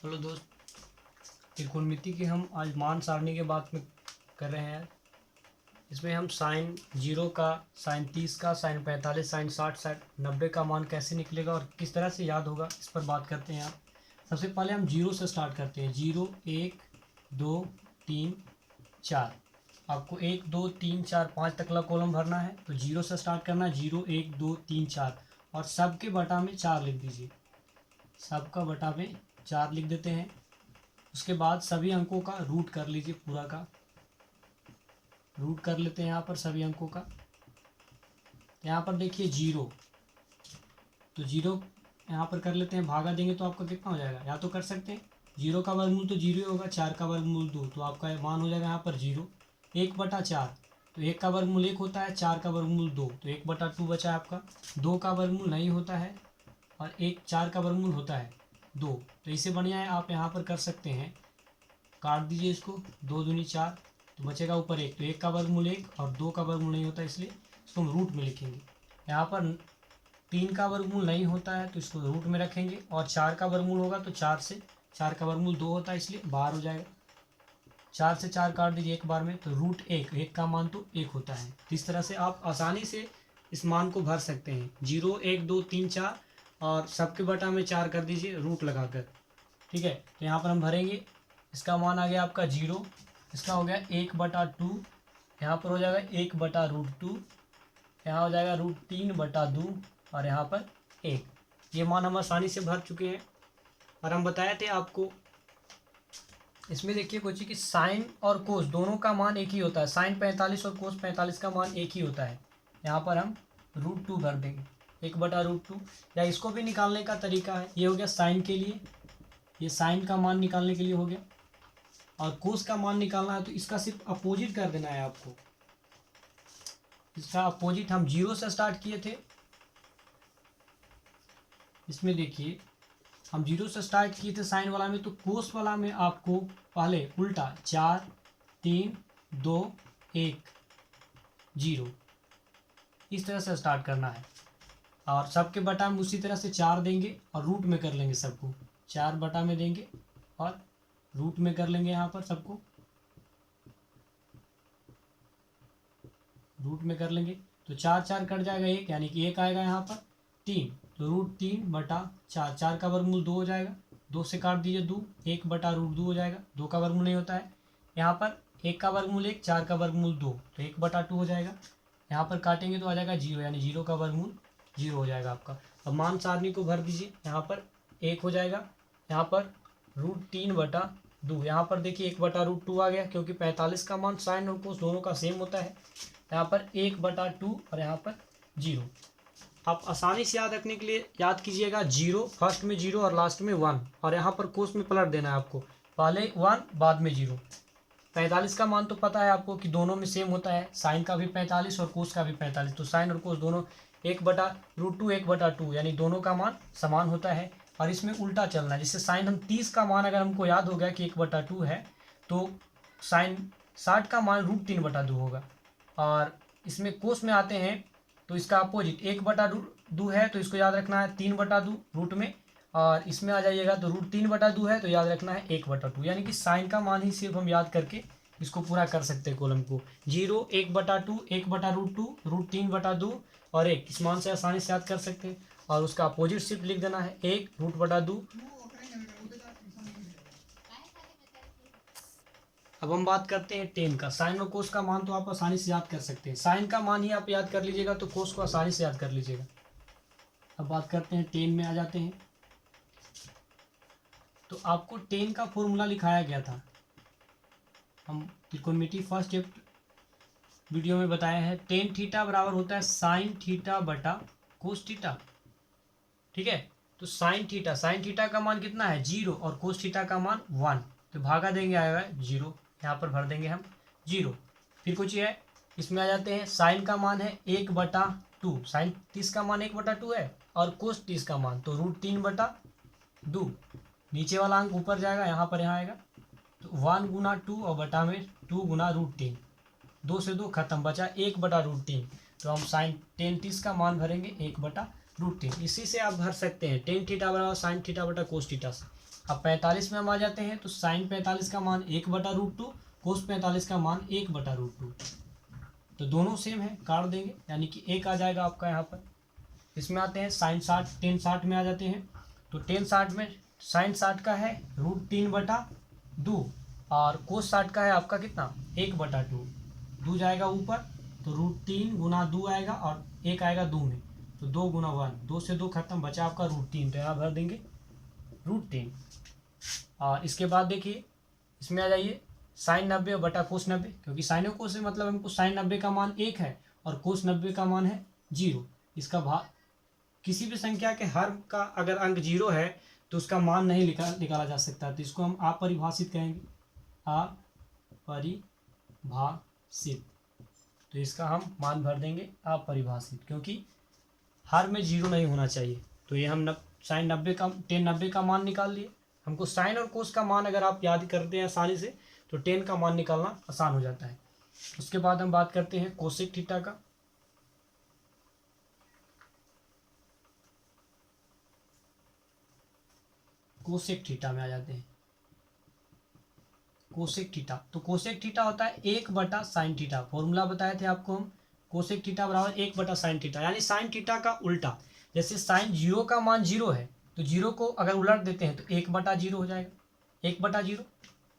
Hello दोस्त, त्रिकोणमिति के हम आज मान सारणी के बात में कर रहे हैं। इसमें हम साइन 0 का, साइन 30 का, साइन 45, साइन 60, साइन 90 का मान कैसे निकलेगा और किस तरह से याद होगा, इस पर बात करते हैं। आप सबसे पहले हम 0 से स्टार्ट करते हैं। 0 1 2 3 4। आपको 1 2 3 4 5 तक का कॉलम भरना है, तो 0 से स्टार्ट करना है। 0 1 2 3 4 और सबके बटा में 4 लिख दीजिए। सबका बटा में 4 लिख देते हैं। उसके बाद सभी अंकों का रूट कर लीजिए, पूरा का रूट कर लेते हैं यहाँ पर सभी अंकों का। यहाँ पर देखिए 0, तो 0 यहाँ पर कर लेते हैं, भागा देंगे तो आपका कितना हो जाएगा, या तो कर सकते हैं 0 का वर्गमूल तो 0 ही होगा, 4 का वर्गमूल 2, तो आपका मान हो जाएगा यहाँ पर 0। 1/4, तो 1 का वर्गमूल 1 होता है, 4 का वर्गमूल 2, तो 1/2 बचा है आपका। 2 का वर्गमूल नहीं होता है और 4 का वर्गमूल होता है 2, तो इससे बढ़िया है आप यहाँ पर कर सकते हैं, काट दीजिए इसको, 2 दूनी 4, तो बचेगा ऊपर 1, तो 1 का वर्गमूल 1 और 2 का वर्गमूल नहीं होता, इसलिए इसको हम रूट में लिखेंगे। यहाँ पर 3 का वर्गमूल नहीं होता है तो इसको रूट में रखेंगे, और 4 का वर्गमूल होगा तो 4 का वर्गमूल 2 होता है, इसलिए बाहर हो जाएगा। 4 से 4 काट दीजिए एक बार में, तो रूट 1 का मान तो 1 होता है। इस तरह से आप आसानी से इस मान को भर सकते हैं। 0 1 2 3 4 और सबके बटा में 4 कर दीजिए रूट लगाकर। ठीक है, तो यहाँ पर हम भरेंगे। इसका मान आ गया आपका 0, इसका हो गया 1/2, यहाँ पर हो जाएगा 1/√2, यहाँ हो जाएगा √3/2 और यहाँ पर 1। ये मान हम आसानी से भर चुके हैं। और हम बताए थे आपको, इसमें देखिए कुछ कि साइन और कोस दोनों का मान एक ही होता है। साइन 45 और कोस 45 का मान एक ही होता है। यहाँ पर हम √2 भर देंगे, 1/√2। या इसको भी निकालने का तरीका है, ये हो गया साइन के लिए, ये साइन का मान निकालने के लिए हो गया। और कोस का मान निकालना है तो इसका सिर्फ अपोजिट कर देना है आपको। इसका अपोजिट हम 0 से स्टार्ट किए थे। इसमें देखिए हम 0 से स्टार्ट किए थे साइन वाला में, तो कोस वाला में आपको पहले उल्टा 4 3 2 1 0 इस तरह से स्टार्ट करना है। और सबके बटा में उसी तरह से 4 देंगे और रूट में कर लेंगे सबको। 4 बटा में देंगे और रूट में कर लेंगे, यहाँ पर सबको रूट में कर लेंगे, तो 4 4 कट जाएगा 1, यानी कि 1 आएगा यहाँ पर 3, तो √3/4। 4 का वर्गमूल 2 हो जाएगा, 2 से काट दीजिए 2, 1/√2 हो जाएगा। 2 का वर्गमूल नहीं होता है। यहाँ पर 1 का वर्गमूल 1, 4 का वर्गमूल 2, तो 1/2 हो जाएगा। यहाँ पर काटेंगे तो आ जाएगा 0, यानी 0 का वर्गमूल 0 हो जाएगा आपका। अब मान सारणी को भर दीजिए। यहाँ पर 1 हो जाएगा, यहाँ पर √3/2, यहाँ पर देखिए 1/√2 आ गया, क्योंकि 45 का मान साइन और कोस दोनों का सेम होता है। यहाँ पर 1/2 और यहाँ पर 0। आप आसानी से याद रखने के लिए याद कीजिएगा 0, फर्स्ट में 0 और लास्ट में 1, और यहाँ पर कोस में पलट देना है आपको, पहले 1 बाद में 0। 45 का मान तो पता है आपको कि दोनों में सेम होता है, साइन का भी 45 और कोस का भी 45, तो साइन और कोस दोनों 1/√2 1/2, यानी दोनों का मान समान होता है। और इसमें उल्टा चलना है, जैसे साइन हम 30 का मान अगर हमको याद हो गया कि 1/2 है, तो साइन 60 का मान √3/2 होगा। और इसमें कोस में आते हैं तो इसका अपोजिट 1/2 है, तो इसको याद रखना है 3/2 रूट में। और इसमें आ जाइएगा तो √3/2 है, तो याद रखना है 1/2, यानी कि साइन का मान ही सिर्फ हम याद करके इसको पूरा कर सकते हैं कॉलम को। 0 1/2 1/√2 √3/2 और 1, इस मान से आसानी से याद कर सकते हैं। और उसका अपोजिट सिर्फ लिख देना है 1 √2। अब हम बात करते हैं टेन का। साइन और कोस का मान तो आप आसानी से याद कर सकते हैं, साइन का मान ही आप याद कर लीजिएगा तो कोस को आसानी से याद कर लीजिएगा। अब बात करते हैं टेन में आ जाते हैं। तो आपको टेन का फॉर्मूला लिखाया गया था, हम त्रिकोणमिति फर्स्ट वीडियो में बताए हैं। टेन थीटा बराबर होता है साइन थीटा बटा कोस थीटा। ठीक है, तो साइन थीटा का मान कितना है 0 और कोस थीटा का मान 1, तो भागा देंगे आएगा 0, यहाँ पर भर देंगे हम 0। फिर कुछ है, इसमें आ जाते हैं। साइन का मान है 1/2, साइन 30 का मान 1/2 है, और कोस 30 का मान तो √3/2। नीचे वाला अंक ऊपर जाएगा, यहाँ पर यहाँ आएगा, तो 1 गुना 2 और बटा में 2 गुना √3, 2 से 2 खत्म, बचा 1/√3, तो हम साइन 10 30 का मान भरेंगे 1/√3। √3। इसी से आप भर सकते हैं टेन थीटा बराबर साइन थीटा बटा कोस थीटा से। अब 45 में हम आ जाते हैं तो साइन 45 का मान 1/√2, कोस 45 का मान 1/√2। तो दोनों सेम है, काट देंगे यानी कि 1 आ जाएगा आपका यहाँ पर। इसमें आते हैं साइन 60, टेन 60 में आ जाते हैं तो टेन 60 में साइन 60 का है √3/2 और कोस 60 का है आपका कितना 1/2। 2 जाएगा ऊपर तो √3 गुना 2 आएगा और 1 आएगा 2 में, तो 2 गुना 1, 2 से 2 खत्म, बचा आपका √3, तो यहाँ भर देंगे √3। और इसके बाद देखिए इसमें आ जाइए साइन 90 बटा कोस 90, क्योंकि साइन और कोस से मतलब हमको साइन 90 का मान 1 है और कोस 90 का मान है 0। इसका भाग किसी भी संख्या के हर का अगर अंक 0 है तो उसका मान नहीं निकाला जा सकता, तो इसको हम अपरिभाषित कहेंगे, अपरिभाषित। तो इसका हम मान भर देंगे अपरिभाषित, क्योंकि हर में 0 नहीं होना चाहिए। तो ये हम साइन 90 का टेन 90 का मान निकाल लिए। हमको साइन और कोस का मान अगर आप याद करते हैं आसानी से तो टेन का मान निकालना आसान हो जाता है। उसके बाद हम बात करते हैं कोसेक थीटा का। कोसेक थीटा में आ जाते हैं। कोसेक थीटा, तो कोसेक थीटा होता है 1/साइन थीटा। फॉर्मूला बताए थे आपको हम, कोसेक थीटा बराबर 1/साइन थीटा, यानी साइन थीटा का उल्टा। जैसे साइन 0 का मान 0 है तो 0 को अगर उलट देते हैं तो 1/0 हो जाएगा, 1/0।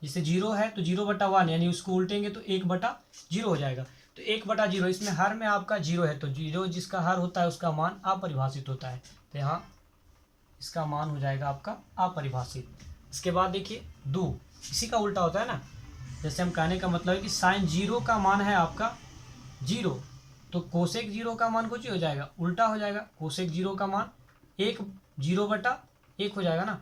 जैसे 0 है तो 0/1, यानी उसको उल्टेंगे तो 1/0 हो जाएगा। तो 1/0, इसमें हर में आपका 0 है तो 0 जिसका हर होता है उसका मान अपरिभाषित होता है, तो यहाँ इसका मान हो जाएगा आपका अपरिभाषित। इसके बाद देखिए 2, इसी का उल्टा होता है ना। जैसे हम कहने का मतलब है कि साइन 0 का मान है आपका 0, तो कोसेक 0 का मान कुछ ही हो जाएगा, उल्टा हो जाएगा। कोसेक 0 का मान 0/1 हो जाएगा ना,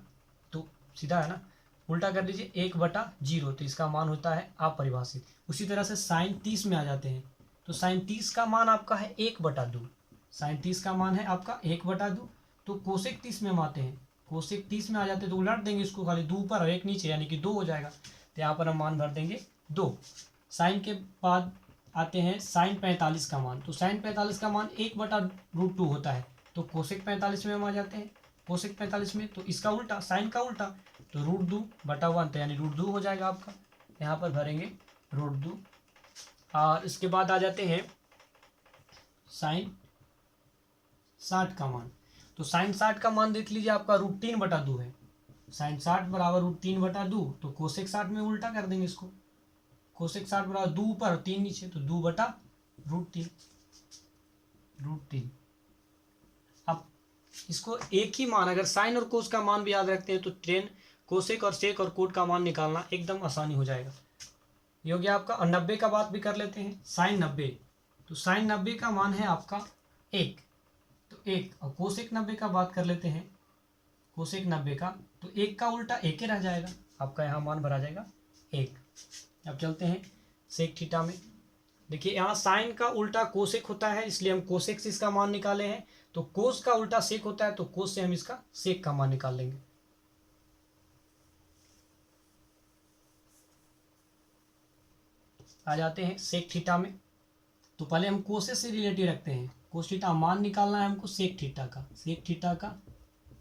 तो सीधा है ना, उल्टा कर दीजिए 1/0, तो इसका मान होता है अपरिभाषित। उसी तरह से साइन 30 में आ जाते हैं तो साइन 30 का मान आपका है 1/2। साइन 30 का मान है आपका 1/2। तो कोसेक 30 में हम आते हैं, कोसेक 30 में आ जाते हैं तो उलट देंगे इसको, खाली 2 ऊपर और 1 नीचे, यानी कि 2 हो जाएगा। तो यहाँ पर हम मान भर देंगे 2। साइन के बाद आते हैं साइन 45 का मान, तो साइन 45 का मान 1/√2 होता है। तो कोसेक 45 में हम आ जाते हैं, कोसेक 45 में तो इसका उल्टा, साइन का उल्टा, तो √2/1, तो यानी √2 हो जाएगा आपका। यहाँ पर भरेंगे √2। और इसके बाद आ जाते हैं साइन 60 का मान, तो साइन 60 का मान देख लीजिए आपका √3/2 है। साइन 60 बराबर √3/2, तो कोसेक 60 में उल्टा कर देंगे इसको, कोसेक 60 बराबर 2 ऊपर और 3 नीचे, तो 2/√3। अब इसको एक ही मान, अगर साइन और कोस का मान भी याद रखते हैं तो टेन कोसेक और सेक और कोट का मान निकालना एकदम आसानी हो जाएगा। ये हो गया आपका। और 90 का बात भी कर लेते हैं, साइन 90, तो साइन 90 का मान है आपका 1, तो 1। और कोसेक 90 का बात कर लेते हैं, कोसेक 90 का, तो 1 का उल्टा 1 ही रह जाएगा, आपका यहाँ मान भरा जाएगा 1। अब चलते हैं सेक थीटा में। देखिए यहाँ साइन का उल्टा कोसेक होता है, इसलिए हम कोसेक से इसका मान निकाले हैं। तो कोस का उल्टा सेक होता है, तो कोस से हम इसका सेक का मान निकाल लेंगे। आ जाते हैं सेक थीटा में, तो पहले हम कोसेक से रिलेटिव रखते हैं। कोस थीटा मान निकालना है हमको सेक थीटा का, सेक थीटा का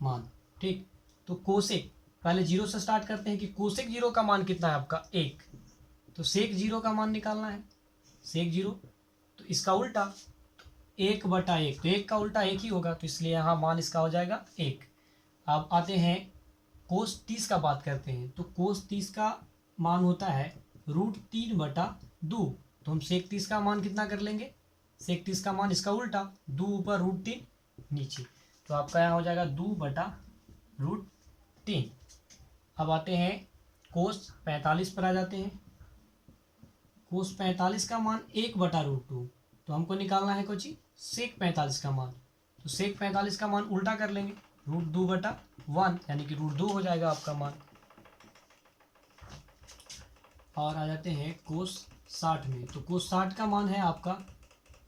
मान, ठीक। तो कोसेक पहले 0 से स्टार्ट करते हैं कि कोसेक 0 का मान कितना है आपका 1, तो सेक 0 का मान निकालना है, सेक 0, तो इसका उल्टा 1/1, तो 1 का उल्टा 1 ही होगा, तो इसलिए यहाँ मान इसका हो जाएगा 1। अब आते हैं कोस 30 का बात करते हैं, तो कोस 30 का मान होता है √3/2, तो हम सेक 30 का मान कितना कर लेंगे, सेक 30 का मान इसका उल्टा 2 ऊपर √3 नीचे, तो आपका यहाँ हो जाएगा 2/√3। अब आते हैं कोस 45 पर आ जाते हैं। कोस 45 का मान 1/√2, तो हमको निकालना है कुछ सेक 45 का मान, तो सेक 45 का मान उल्टा कर लेंगे √2/1, यानी कि √2 हो जाएगा आपका मान। और आ जाते हैं कोस 60 में, तो कोस 60 का मान है आपका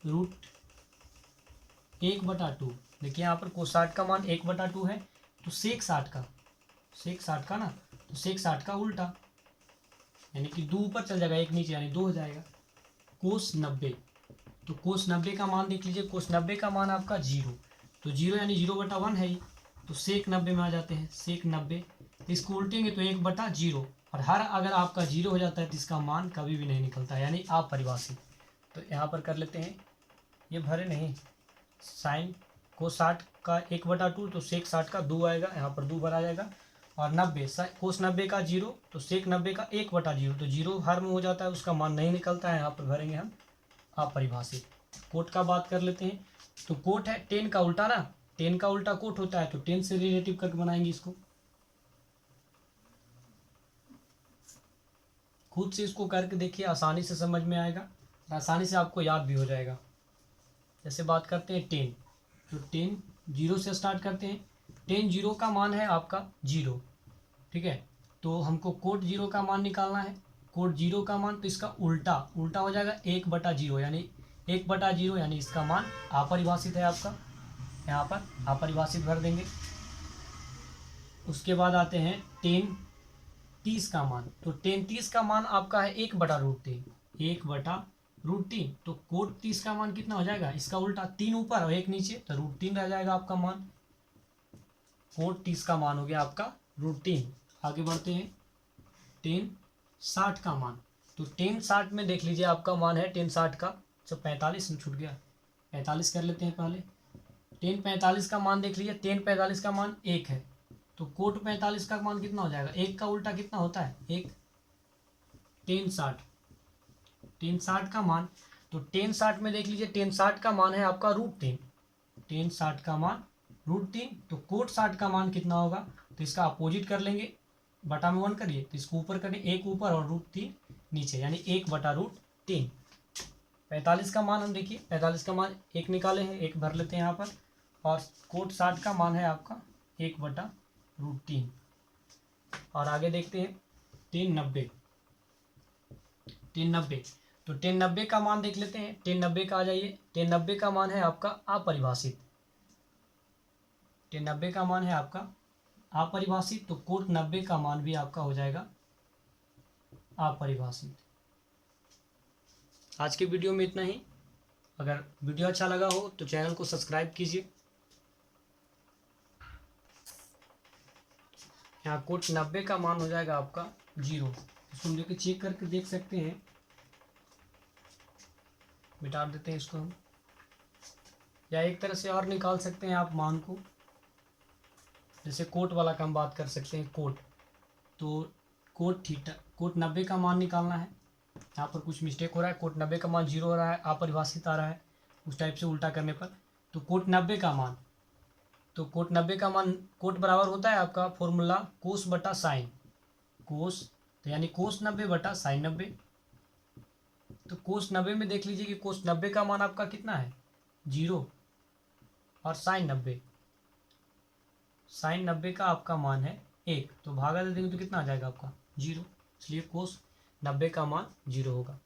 √1/2। देखिए यहाँ पर कोस 60 का मान 1/2 है, तो सेक 60 का, सेक 60 का ना, तो सेक 60 का उल्टा, यानी कि 2 ऊपर चल जाएगा 1 नीचे, यानी 2 हो जाएगा। कोस 90, तो कोस 90 का मान देख लीजिए, कोस 90 का मान आपका 0, तो 0 यानी 0/1 है ये, तो सेक 90 में आ जाते हैं, सेक 90। इसको उल्टेंगे तो 1/0, और हर अगर आपका 0 हो जाता है तो इसका मान कभी भी नहीं निकलता, यानी अपरिभाषित। तो यहाँ पर कर लेते हैं, ये भरे नहीं, साइन कोस 60 का 1/2, तो सेक 60 का 2 आएगा, यहाँ पर 2 भरा जाएगा। और 90 कोस 90 का 0, तो सेक 90 का 1/0, तो 0 हर में हो जाता है, उसका मान नहीं निकलता है, यहाँ पर भरेंगे हम अपरिभाषित। कोट का बात कर लेते हैं, तो कोट है 10 का उल्टा ना, 10 का उल्टा कोट होता है, तो 10 से रिलेटिव करके बनाएंगे इसको। खुद से इसको करके देखिए, आसानी से समझ में आएगा, आसानी से आपको याद भी हो जाएगा। जैसे बात करते हैं 10, तो 10 0 से स्टार्ट करते हैं। 10 0 का मान है आपका 0, ठीक है। तो हमको कोट 0 का मान निकालना है, कोट 0 का मान, तो इसका उल्टा हो जाएगा 1/0, यानी 1/0, यानी इसका मान अपरिभाषित है आपका, यहाँ पर अपरिभाषित भर देंगे। उसके बाद आते हैं 10 30 का मान, तो 10 30 का मान आपका है 1/√3, 1/√3। तो कोट 30 का मान कितना हो जाएगा, इसका उल्टा 3 ऊपर और 1 नीचे, तो √3 रह जाएगा आपका मान। कोट 30 का मान हो गया आपका √3। आगे बढ़ते हैं 10 60 का मान, तो 10 60 में देख लीजिए आपका मान है 10 60 का, जब 45 में छूट गया, 45 कर लेते हैं पहले। 10 45 का मान देख लीजिए, 10 45 का मान 1 है, तो कोट 45 का मान कितना हो जाएगा, 1 का उल्टा कितना होता है 1, 10 60, 10 60 का मान, तो 10 60 में देख लीजिए 10 60 का मान है आपका √3, 10 60 का मान √3, तो कोट 60 का मान कितना होगा, तो इसका अपोजिट कर लेंगे, बटा में 1 करिए, तो इसको ऊपर करिए, 1 ऊपर और √3 नीचे, यानी 1/√3। 45 का मान हम देखिए, 45 का मान 1 निकाले हैं, 1 भर लेते हैं यहाँ पर, और कोट 60 का मान है आपका 1/√3। और आगे देखते हैं 10 90, तो 10 90 का मान देख लेते हैं, 10 90 का आ जाइए, 10 90 का मान है आपका अपरिभाषित, 10 90 का मान है आपका अपरिभाषित, तो कोट 90 का मान भी आपका हो जाएगा अपरिभाषित। आज के वीडियो में इतना ही। अगर वीडियो अच्छा लगा हो तो चैनल को सब्सक्राइब कीजिए। यहाँ कोट 90 का मान हो जाएगा आपका 0, इसको हम लेके चेक करके देख सकते हैं, मिटा देते हैं इसको हम, या एक तरह से और निकाल सकते हैं आप मान को, जैसे कोट वाला का हम बात कर सकते हैं। कोट, तो कोट 90 का मान निकालना है, यहाँ पर कुछ मिस्टेक हो रहा है, कोट 90 का मान 0 हो रहा है, अपरिभाषित आ रहा है उस टाइप से उल्टा करने पर। तो कोट 90 का मान, तो कोट 90 का मान, कोट बराबर होता है आपका फॉर्मूला कोस बटा साइन, कोस, तो यानी कोस 90 बटा साइन 90। तो कोस 90 में देख लीजिए कि कोस 90 का मान आपका कितना है 0, और साइन 90 का आपका मान है 1, तो भागा दे देंगे तो कितना आ जाएगा आपका 0, इसलिए कोस 90 का मान 0 होगा।